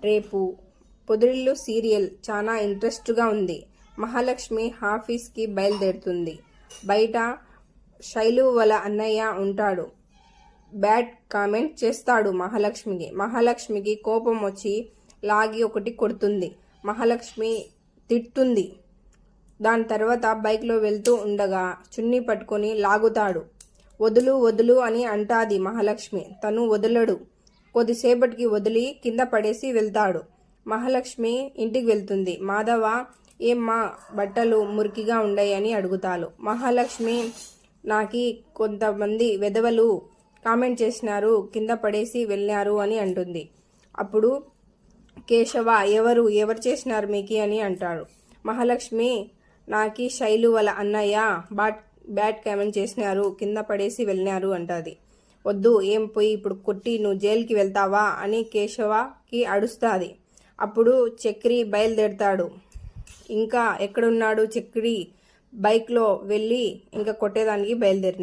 రేపు పొదిరిల్లు సీరియల్ చాలా ఇంట్రెస్ట్గా ఉంది. మహాలక్ష్మి ఆఫీస్కి బయలుదేరుతుంది. బయట శైలు వాళ్ళ అన్నయ్య ఉంటాడు. బ్యాడ్ కామెంట్ చేస్తాడు మహాలక్ష్మికి. మహాలక్ష్మికి కోపం వచ్చి లాగి ఒకటి కొడుతుంది. మహాలక్ష్మి తిడుతుంది. దాని తర్వాత బైక్లో వెళ్తూ ఉండగా చున్నీ పట్టుకొని లాగుతాడు. వదులు వదులు అని అంటాది మహాలక్ష్మి. తను వదలడు. కొద్దిసేపటికి వదిలి కింద పడేసి వెళ్తాడు. మహాలక్ష్మి ఇంటికి వెళ్తుంది. మాధవ ఏమ్మా బట్టలు మురికిగా ఉన్నాయని అడుగుతాడు. మహాలక్ష్మి నాకి కొంతమంది వెధవలు కామెంట్ చేసినారు, కింద పడేసి వెళ్ళారు అని అంటుంది. అప్పుడు కేశవ ఎవరు చేసినారు మీకు అని అంటాడు. మహాలక్ష్మి నాకి శైలు వాళ్ళ అన్నయ్య బ్యాడ్ కామెంట్ చేసినారు, కింద పడేసి వెళ్ళినారు అంటుంది. వద్దు ఏం పోయి ఇప్పుడు కొట్టి నువ్వు జైలుకి వెళ్తావా అని కేశవకి అడుస్తుంది. అప్పుడు చక్రి బయలుదేరుతాడు. ఇంకా ఎక్కడున్నాడు చక్రి బైక్లో వెళ్ళి ఇంకా కొట్టేదానికి బయలుదేరినాడు.